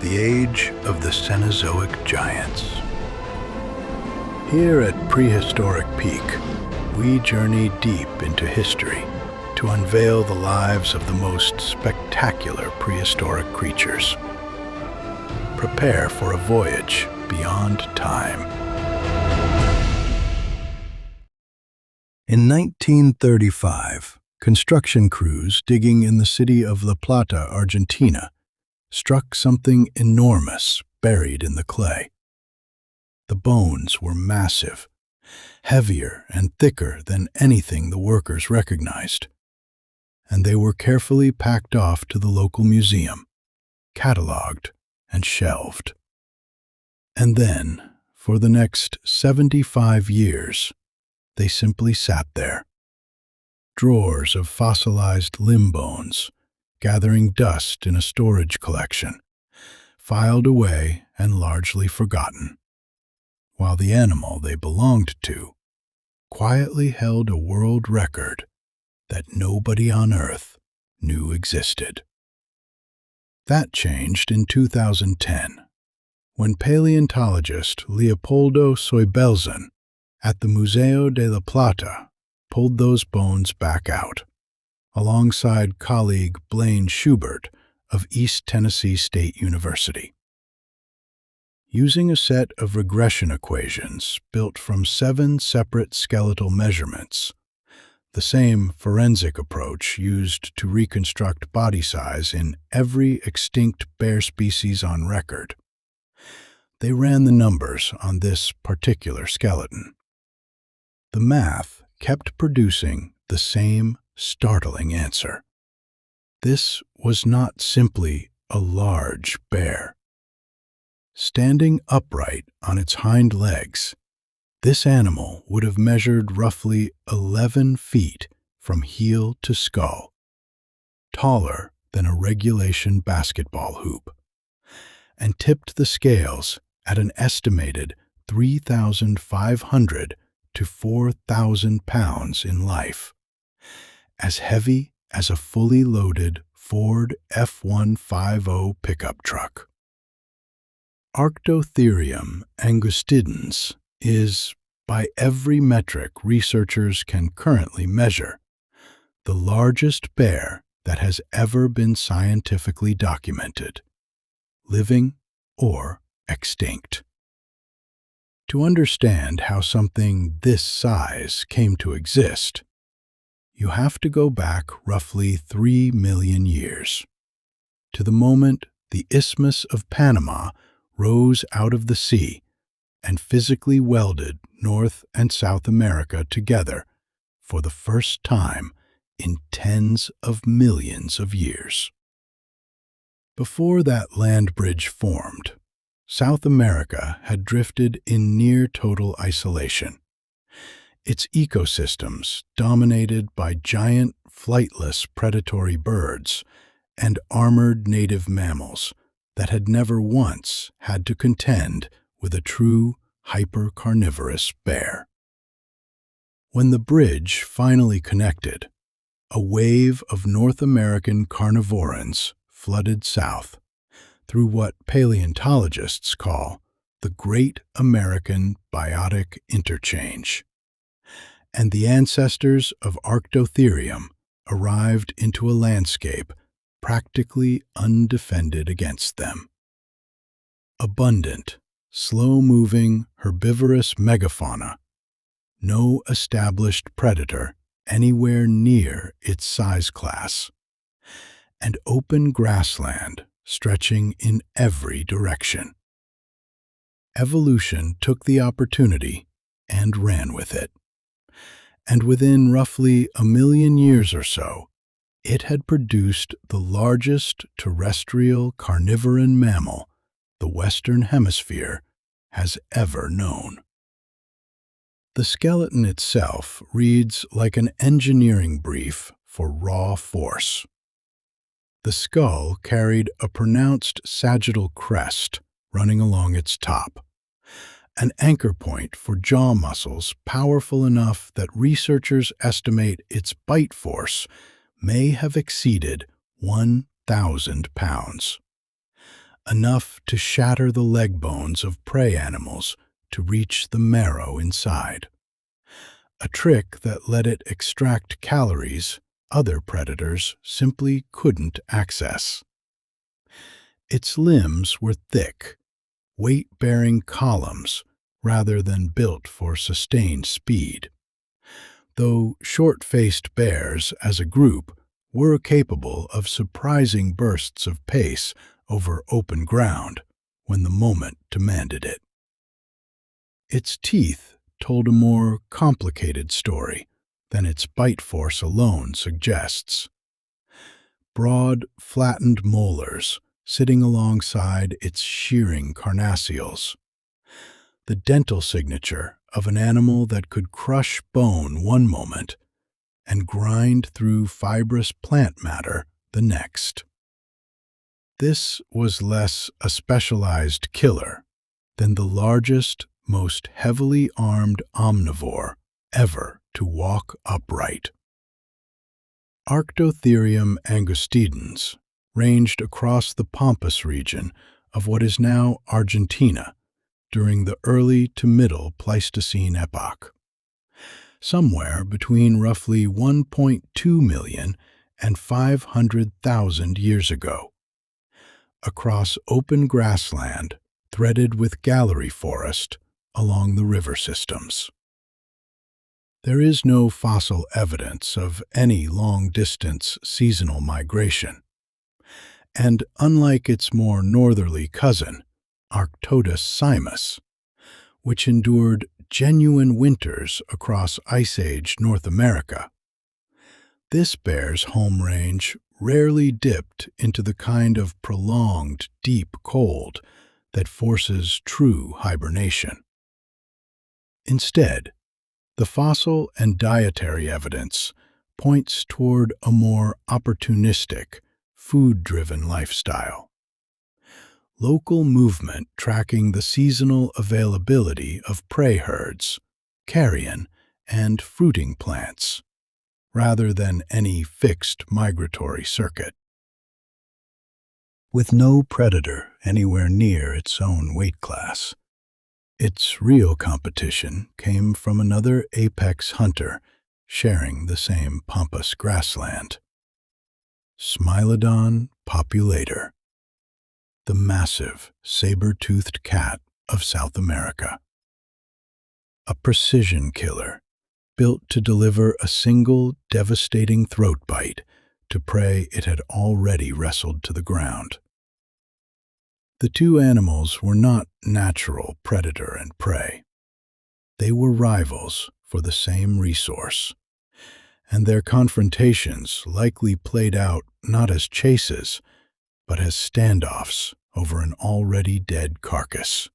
the age of the Cenozoic giants. Here at Prehistoric Peak, we journey deep into history to unveil the lives of the most spectacular prehistoric creatures. Prepare for a voyage beyond time. In 1935, construction crews digging in the city of La Plata, Argentina, struck something enormous buried in the clay. The bones were massive, heavier and thicker than anything the workers recognized, and they were carefully packed off to the local museum, cataloged and shelved. And then, for the next 75 years, they simply sat there. Drawers of fossilized limb bones, gathering dust in a storage collection, filed away and largely forgotten, while the animal they belonged to quietly held a world record that nobody on Earth knew existed. That changed in 2010, when paleontologist Leopoldo Soibelzon at the Museo de la Plata pulled those bones back out, alongside colleague Blaine Schubert of East Tennessee State University. Using a set of regression equations built from 7 separate skeletal measurements, the same forensic approach used to reconstruct body size in every extinct bear species on record, they ran the numbers on this particular skeleton. The math kept producing the same startling answer. This was not simply a large bear. Standing upright on its hind legs, this animal would have measured roughly 11 feet from heel to skull, taller than a regulation basketball hoop, and tipped the scales at an estimated 3,500 to 4,000 pounds in life, as heavy as a fully loaded Ford F-150 pickup truck. Arctotherium angustidens is, by every metric researchers can currently measure, the largest bear that has ever been scientifically documented, living or extinct. To understand how something this size came to exist, you have to go back roughly 3 million years, to the moment the Isthmus of Panama rose out of the sea and physically welded North and South America together for the first time in tens of millions of years. Before that land bridge formed, South America had drifted in near total isolation, its ecosystems dominated by giant flightless predatory birds and armored native mammals that had never once had to contend with a true hypercarnivorous bear. When the bridge finally connected, a wave of North American carnivorans flooded south through what paleontologists call the Great American Biotic Interchange, and the ancestors of Arctotherium arrived into a landscape practically undefended against them. Abundant, slow-moving, herbivorous megafauna, no established predator anywhere near its size class, and open grassland stretching in every direction. Evolution took the opportunity and ran with it. And within roughly 1 million years or so, it had produced the largest terrestrial carnivoran mammal the Western Hemisphere has ever known. The skeleton itself reads like an engineering brief for raw force. The skull carried a pronounced sagittal crest running along its top, an anchor point for jaw muscles powerful enough that researchers estimate its bite force may have exceeded 1,000 pounds. enough to shatter the leg bones of prey animals to reach the marrow inside, a trick that let it extract calories other predators simply couldn't access. Its limbs were thick, weight-bearing columns rather than built for sustained speed, though short-faced bears as a group were capable of surprising bursts of pace over open ground when the moment demanded it. Its teeth told a more complicated story than its bite force alone suggests. Broad, flattened molars sitting alongside its shearing carnassials, the dental signature of an animal that could crush bone one moment and grind through fibrous plant matter the next. This was less a specialized killer than the largest, most heavily armed omnivore ever to walk upright. Arctotherium angustidens ranged across the pampas region of what is now Argentina during the early to middle Pleistocene epoch, somewhere between roughly 1.2 million and 500,000 years ago, across open grassland threaded with gallery forest along the river systems. There is no fossil evidence of any long-distance seasonal migration, and unlike its more northerly cousin, Arctodus simus, which endured genuine winters across Ice Age North America, this bear's home range rarely dipped into the kind of prolonged, deep cold that forces true hibernation. Instead, the fossil and dietary evidence points toward a more opportunistic, food-driven lifestyle. Local movement tracking the seasonal availability of prey herds, carrion, and fruiting plants, rather than any fixed migratory circuit. With no predator anywhere near its own weight class, its real competition came from another apex hunter sharing the same pampas grassland. Smilodon populator, the massive saber-toothed cat of South America. A precision killer built to deliver a single devastating throat bite to prey it had already wrestled to the ground. The two animals were not natural predator and prey. They were rivals for the same resource, and their confrontations likely played out not as chases, but as standoffs over an already dead carcass.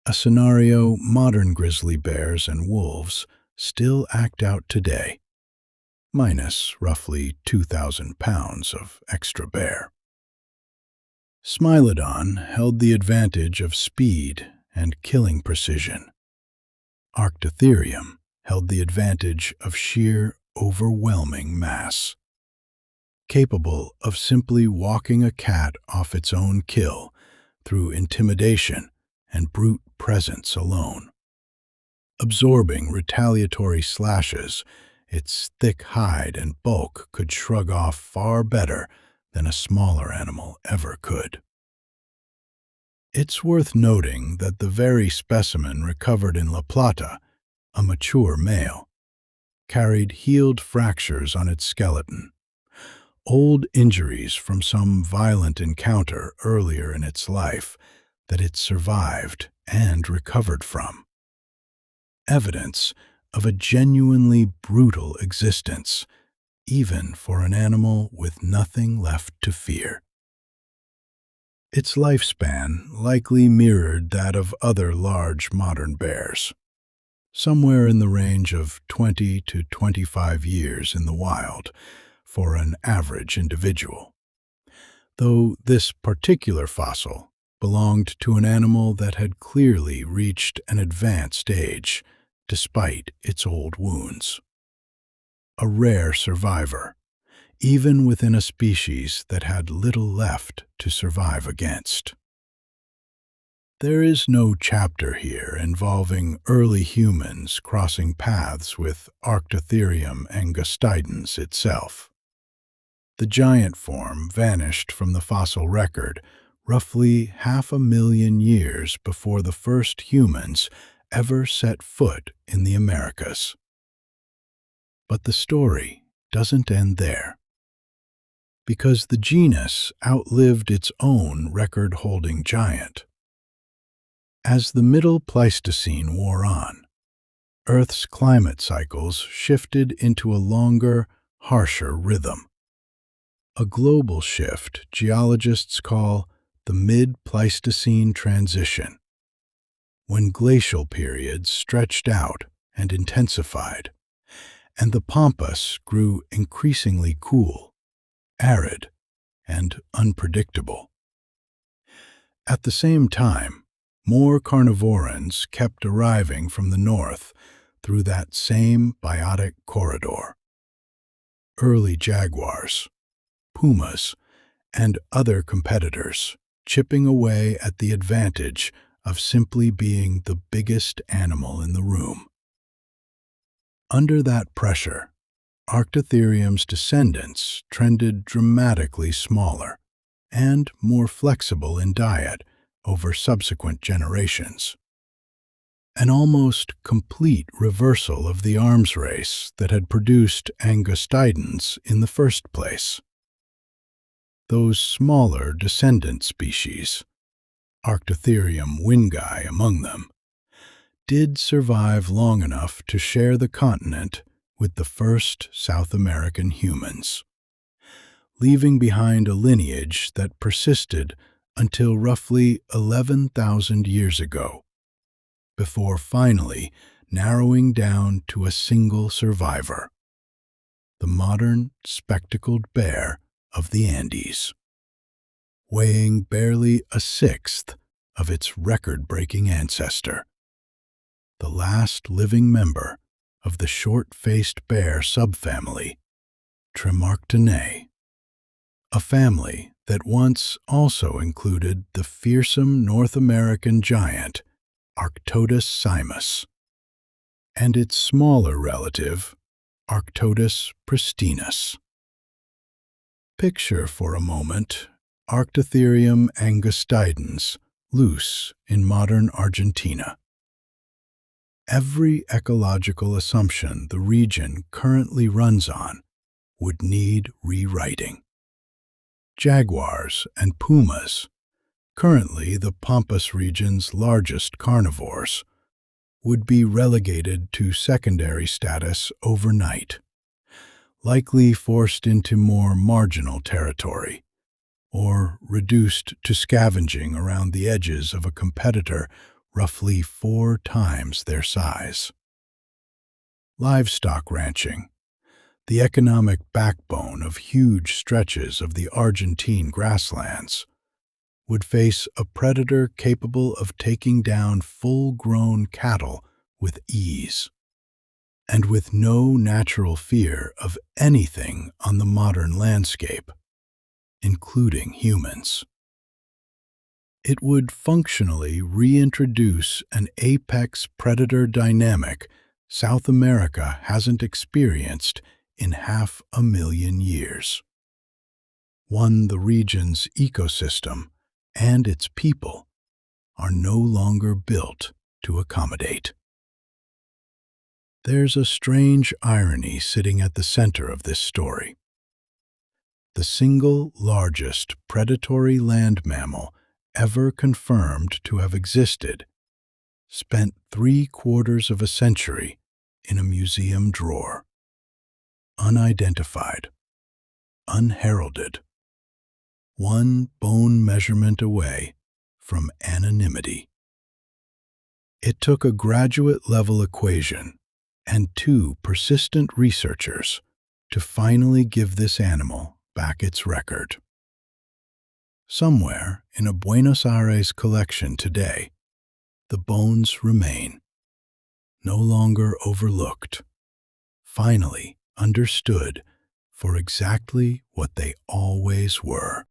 A scenario modern grizzly bears and wolves still act out today, minus roughly 2,000 pounds of extra bear. Smilodon held the advantage of speed and killing precision. Arctotherium held the advantage of sheer, overwhelming mass, capable of simply walking a cat off its own kill through intimidation and brute presence alone. Absorbing retaliatory slashes, its thick hide and bulk could shrug off far better than a smaller animal ever could. It's worth noting that the very specimen recovered in La Plata, a mature male, carried healed fractures on its skeleton, old injuries from some violent encounter earlier in its life that it survived and recovered from. Evidence of a genuinely brutal existence, even for an animal with nothing left to fear. Its lifespan likely mirrored that of other large modern bears, somewhere in the range of 20 to 25 years in the wild for an average individual, though this particular fossil belonged to an animal that had clearly reached an advanced age despite its old wounds. A rare survivor, even within a species that had little left to survive against. There is no chapter here involving early humans crossing paths with Arctotherium angustidens itself. The giant form vanished from the fossil record roughly 500,000 years before the first humans ever set foot in the Americas. But the story doesn't end there, because the genus outlived its own record-holding giant. As the Middle Pleistocene wore on, Earth's climate cycles shifted into a longer, harsher rhythm. A global shift geologists call the mid-Pleistocene transition, when glacial periods stretched out and intensified, and the pampas grew increasingly cool, arid, and unpredictable. At the same time, more carnivorans kept arriving from the north through that same biotic corridor. Early jaguars, pumas, and other competitors chipping away at the advantage of simply being the biggest animal in the room. Under that pressure, Arctotherium's descendants trended dramatically smaller and more flexible in diet over subsequent generations. An almost complete reversal of the arms race that had produced angustidens in the first place. Those smaller descendant species, Arctotherium wingi among them, did survive long enough to share the continent with the first South American humans, leaving behind a lineage that persisted until roughly 11,000 years ago, before finally narrowing down to a single survivor, the modern spectacled bear of the Andes, weighing barely a sixth of its record-breaking ancestor, the last living member of the short-faced bear subfamily, Tremarctinae, a family that once also included the fearsome North American giant Arctotus simus and its smaller relative, Arctotus pristinus. Picture for a moment Arctotherium angustidens loose in modern Argentina. Every ecological assumption the region currently runs on would need rewriting. Jaguars and pumas, currently the Pampas region's largest carnivores, would be relegated to secondary status overnight, likely forced into more marginal territory, or reduced to scavenging around the edges of a competitor roughly 4 times their size. Livestock ranching, the economic backbone of huge stretches of the Argentine grasslands, would face a predator capable of taking down full-grown cattle with ease, and with no natural fear of anything on the modern landscape, including humans. It would functionally reintroduce an apex predator dynamic South America hasn't experienced in 500,000 years. One the region's ecosystem and its people are no longer built to accommodate. There's a strange irony sitting at the center of this story. The single largest predatory land mammal ever confirmed to have existed spent 3/4 of a century in a museum drawer, unidentified, unheralded, one bone measurement away from anonymity. It took a graduate-level equation and 2 persistent researchers to finally give this animal back its record. Somewhere in a Buenos Aires collection today, the bones remain, no longer overlooked, finally understood for exactly what they always were.